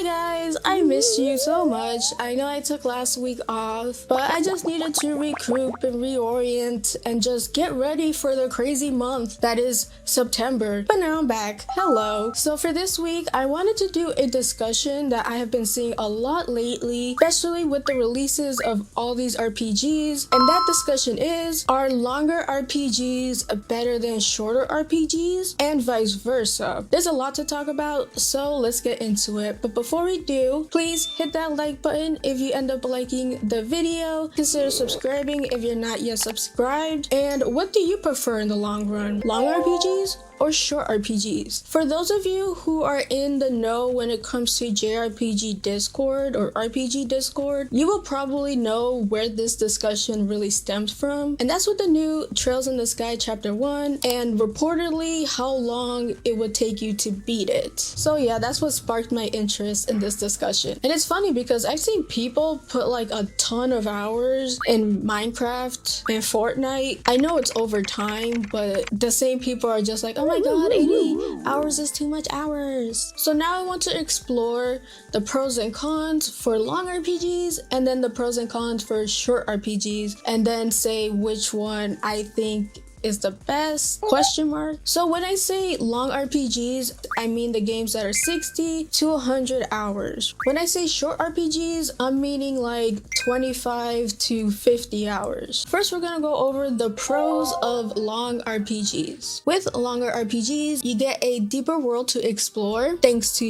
Hi guys, I missed you so much. I know I took last week off, but I just needed to regroup and reorient and just get ready for the crazy month that is September. But now I'm back. Hello. So for this week, I wanted to do a discussion that I have been seeing a lot lately, especially with the releases of all these RPGs. And that discussion is, are longer RPGs better than shorter RPGs and vice versa? There's a lot to talk about, so let's get into it. But before we do, please hit that like button if you end up liking the video. Consider subscribing if you're not yet subscribed. And what do you prefer in the long run? Long RPGs or short RPGs? For those of you who are in the know when it comes to JRPG Discord or RPG Discord, you will probably know where this discussion really stemmed from, and that's with the new Trails in the Sky Chapter 1 and reportedly how long it would take you to beat it. So yeah, that's what sparked my interest in this discussion. And it's funny because I've seen people put like a ton of hours in Minecraft and Fortnite. I know it's over time, but the same people are just like, oh my god, 80 hours is too much hours. So now I want to explore the pros and cons for long RPGs and then the pros and cons for short RPGs, and then say which one I think is the best, question mark. So when I say long RPGs, I mean the games that are 60 to 100 hours. When I say short RPGs, I'm meaning like 25 to 50 hours. First, we're gonna go over the pros of long RPGs. With longer RPGs, you get a deeper world to explore thanks to,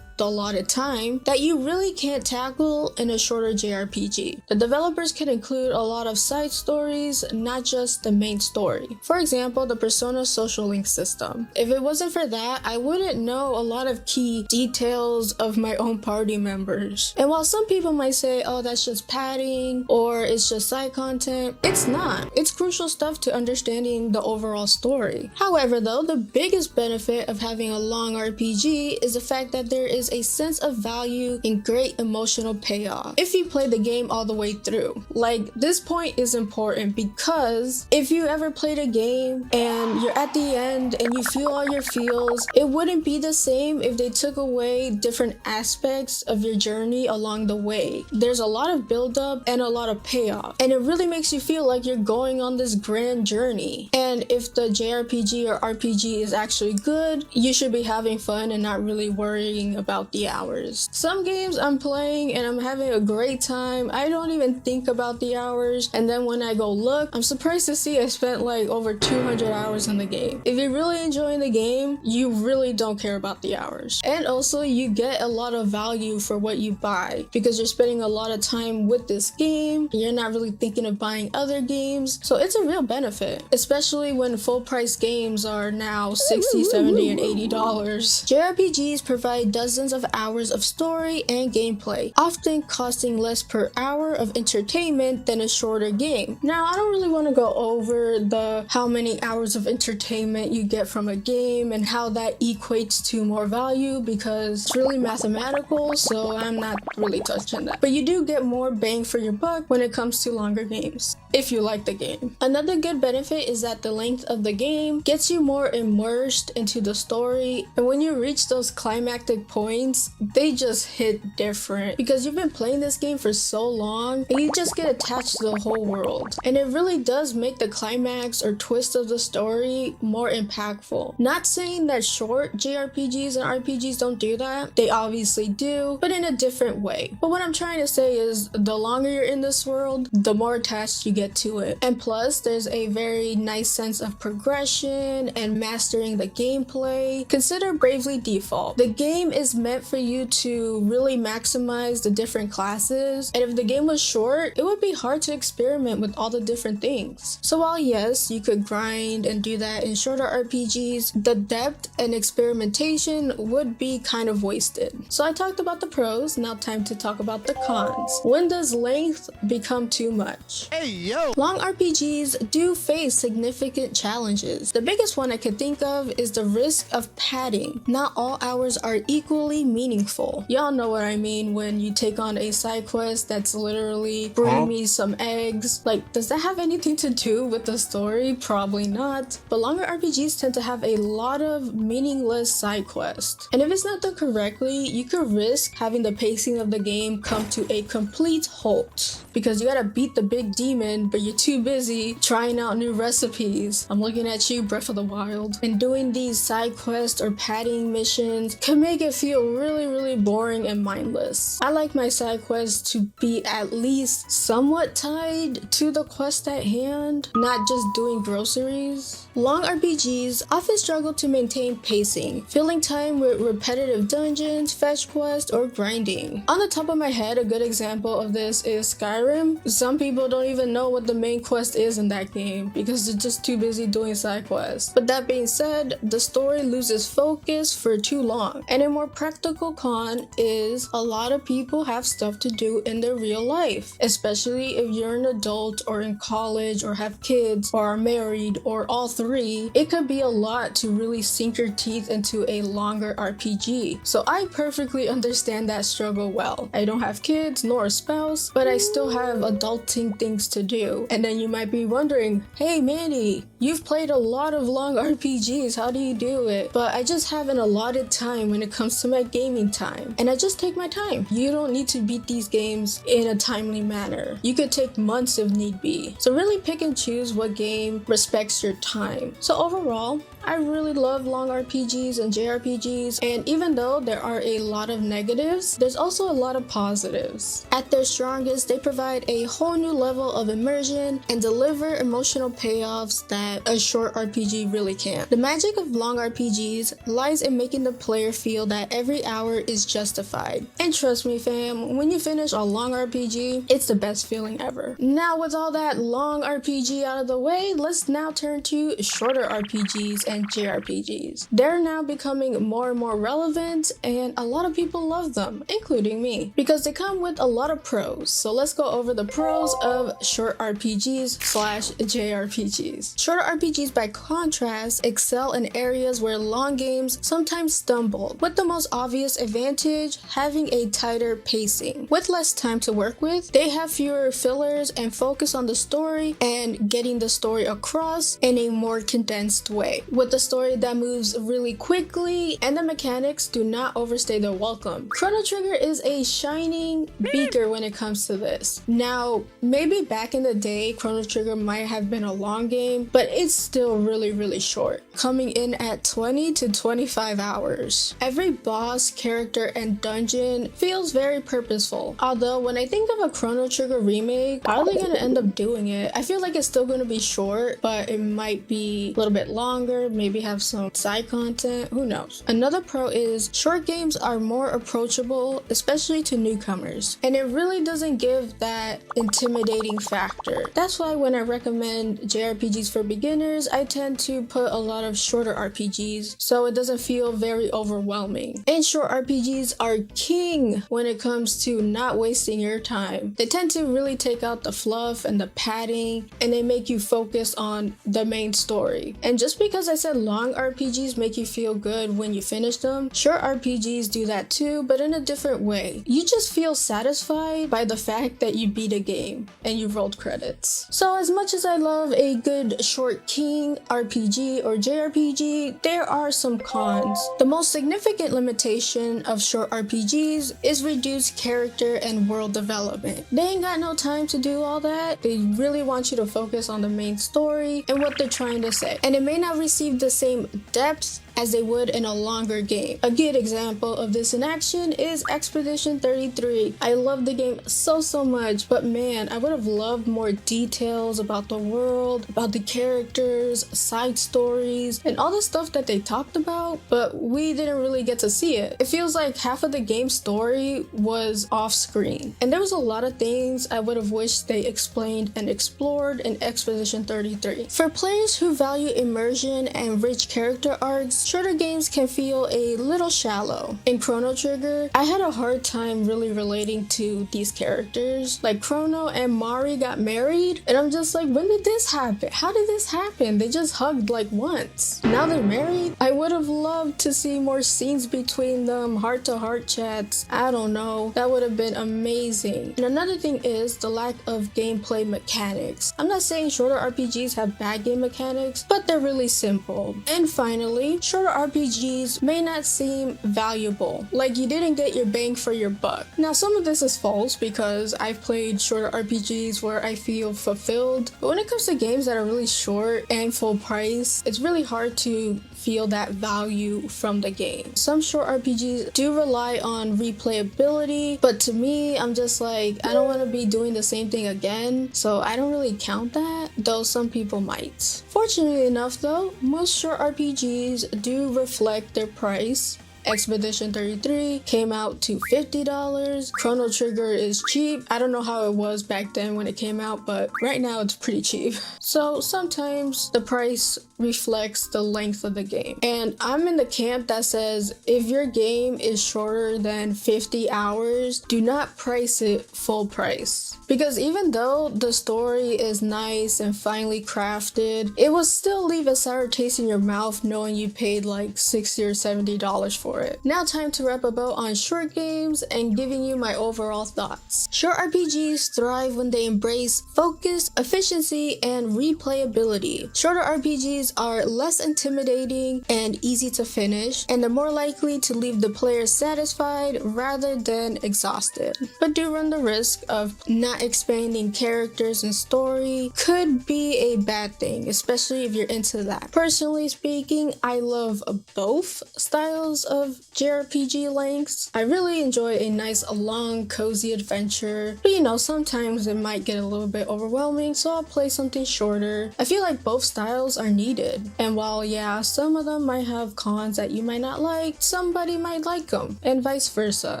the allotted time that you really can't tackle in a shorter JRPG. The developers can include a lot of side stories, not just the main story. For example, the Persona social link system. If it wasn't for that, I wouldn't know a lot of key details of my own party members. And while some people might say, oh, that's just padding or it's just side content, it's not. It's crucial stuff to understanding the overall story. However, though, the biggest benefit of having a long RPG is the fact that there is a sense of value and great emotional payoff if you play the game all the way through. Like, this point is important because if you ever played a game and you're at the end and you feel all your feels, it wouldn't be the same if they took away different aspects of your journey along the way. There's a lot of build-up and a lot of payoff, and it really makes you feel like you're going on this grand journey. And if the JRPG or RPG is actually good, you should be having fun and not really worrying about the hours. Some games I'm playing and I'm having a great time, I don't even think about the hours, and then when I go look, I'm surprised to see I spent like over 200 hours in the game. If you're really enjoying the game, you really don't care about the hours. And also, you get a lot of value for what you buy because you're spending a lot of time with this game. You're not really thinking of buying other games, so it's a real benefit, especially when full price games are now $60, $70, and $80. JRPGs provide dozens of hours of story and gameplay, often costing less per hour of entertainment than a shorter game. Now, I don't really want to go over the how many hours of entertainment you get from a game and how that equates to more value because it's really mathematical, so I'm not really touching that. But you do get more bang for your buck when it comes to longer games, if you like the game. Another good benefit is that the length of the game gets you more immersed into the story, and when you reach those climactic points, they just hit different because you've been playing this game for so long and you just get attached to the whole world. And it really does make the climax or twist of the story more impactful. Not saying that short JRPGs and RPGs don't do that, they obviously do, but in a different way. But what I'm trying to say is the longer you're in this world, the more attached you get to it. And plus, there's a very nice sense of progression and mastering the gameplay. Consider Bravely Default. The game is meant for you to really maximize the different classes, and if the game was short, it would be hard to experiment with all the different things. So while yes, you could grind and do that in shorter RPGs, the depth and experimentation would be kind of wasted. So I talked about the pros, now time to talk about the cons. When does length become too much? Hey yo! Long RPGs do face significant challenges. The biggest one I could think of is the risk of padding. Not all hours are equal actually meaningful. Y'all know what I mean when you take on a side quest that's literally bring me some eggs. Like, does that have anything to do with the story? Probably not. But longer RPGs tend to have a lot of meaningless side quests. And if it's not done correctly, you could risk having the pacing of the game come to a complete halt. Because you gotta beat the big demon, but you're too busy trying out new recipes. I'm looking at you, Breath of the Wild. And doing these side quests or padding missions can make it feel really boring and mindless. I like my side quests to be at least somewhat tied to the quest at hand, not just doing groceries. Long RPGs often struggle to maintain pacing, filling time with repetitive dungeons, fetch quests, or grinding. On the top of my head, a good example of this is Skyrim. Some people don't even know what the main quest is in that game because they're just too busy doing side quests. But that being said, the story loses focus for too long. And a more practical con is a lot of people have stuff to do in their real life, especially if you're an adult or in college or have kids or are married or all three. It could be a lot to really sink your teeth into a longer RPG. So I perfectly understand that struggle well. I don't have kids nor a spouse, but I still have adulting things to do. And then you might be wondering, hey Mandy, you've played a lot of long RPGs, how do you do it? But I just have an allotted time when it comes to my gaming time, and I just take my time. You don't need to beat these games in a timely manner. You could take months if need be. So really pick and choose what game respects your time. So overall, I really love long RPGs and JRPGs, and even though there are a lot of negatives, there's also a lot of positives. At their strongest, they provide a whole new level of immersion and deliver emotional payoffs that a short RPG really can't. The magic of long RPGs lies in making the player feel that every hour is justified. And trust me fam, when you finish a long RPG, it's the best feeling ever. Now with all that long RPG out of the way, let's now turn to shorter RPGs and JRPGs. They're now becoming more and more relevant, and a lot of people love them, including me, because they come with a lot of pros. So let's go over the pros of short RPGs / JRPGs. Shorter RPGs, by contrast, excel in areas where long games sometimes stumble, with the most obvious advantage having a tighter pacing. With less time to work with, they have fewer fillers and focus on the story and getting the story across in a more condensed way, with a story that moves really quickly and the mechanics do not overstay their welcome. Chrono Trigger is a shining beacon when it comes to this. Now, maybe back in the day, Chrono Trigger might have been a long game, but it's still really short, coming in at 20 to 25 hours. Every boss, character, and dungeon feels very purposeful. Although when I think of a Chrono Trigger remake, how are they gonna end up doing it? I feel like it's still gonna be short, but it might be a little bit longer, maybe have some side content, who knows. Another pro is short games are more approachable, especially to newcomers, and it really doesn't give that intimidating factor. That's why when I recommend JRPGs for beginners, I tend to put a lot of shorter RPGs so it doesn't feel very overwhelming. And short RPGs are king when it comes to not wasting your time. They tend to really take out the fluff and the padding, and they make you focus on the main story. And just because I said long RPGs make you feel good when you finish them, short RPGs do that too, but in a different way. You just feel satisfied by the fact that you beat a game and you rolled credits. So as much as I love a good short king RPG or JRPG, there are some cons. The most significant limitation of short RPGs is reduced character and world development. They ain't got no time to do all that. They really want you to focus on the main story and what they're trying to say. And it may not receive the same depth as they would in a longer game. A good example of this in action is Expedition 33. I love the game so much, but man, I would have loved more details about the world, about the characters, side stories, and all the stuff that they talked about, but we didn't really get to see it. It feels like half of the game's story was off screen, and there was a lot of things I would have wished they explained and explored in Expedition 33. For players who value immersion and rich character arcs, shorter games can feel a little shallow. In Chrono Trigger, I had a hard time really relating to these characters. Like Chrono and Mari got married, and I'm just like, when did this happen? How did this happen? They just hugged like once. Now they're married? I would have loved to see more scenes between them, heart-to-heart chats. I don't know. That would have been amazing. And another thing is the lack of gameplay mechanics. I'm not saying shorter RPGs have bad game mechanics, but they're really simple. And finally, shorter RPGs may not seem valuable. Like you didn't get your bang for your buck. Now some of this is false because I've played shorter RPGs where I feel fulfilled. But when it comes to games that are really short and full price, it's really hard to feel that value from the game. Some short RPGs do rely on replayability, but to me, I'm just like, I don't want to be doing the same thing again, so I don't really count that, though some people might. Fortunately enough though, most short RPGs do reflect their price. Expedition 33 came out to $50. Chrono Trigger is cheap. I don't know how it was back then when it came out, but right now it's pretty cheap. So sometimes the price reflects the length of the game. And I'm in the camp that says if your game is shorter than 50 hours, do not price it full price. Because even though the story is nice and finely crafted, it will still leave a sour taste in your mouth knowing you paid like $60 or $70 for it. Now time to wrap about on short games and giving you my overall thoughts. Short RPGs thrive when they embrace focus, efficiency, and replayability. Shorter RPGs are less intimidating and easy to finish, and they're more likely to leave the player satisfied rather than exhausted, but do run the risk of not expanding characters and story. Could be a bad thing, especially if you're into that. Personally speaking, I love both styles of JRPG lengths. I really enjoy a nice long cozy adventure, but you know, sometimes it might get a little bit overwhelming, so I'll play something shorter. I feel like both styles are needed, and while yeah, some of them might have cons that you might not like, somebody might like them, and vice versa.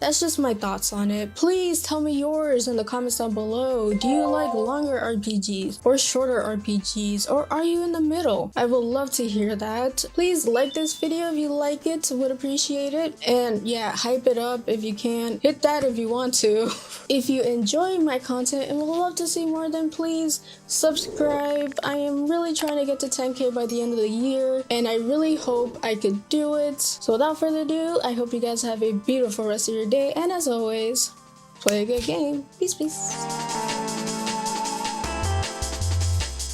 That's just my thoughts on it. Please tell me yours in the comments down below. Do you like longer RPGs or shorter RPGs, or are you in the middle? I would love to hear that. Please like this video if you like it, would appreciate it, and yeah, hype it up if you can. Hit that if you want to. If you enjoy my content and would love to see more, then please subscribe. I am really trying to get to 10K by the end of the year, and I really hope I could do it. So without further ado, I hope you guys have a beautiful rest of your day, and as always, play a good game. Peace, peace.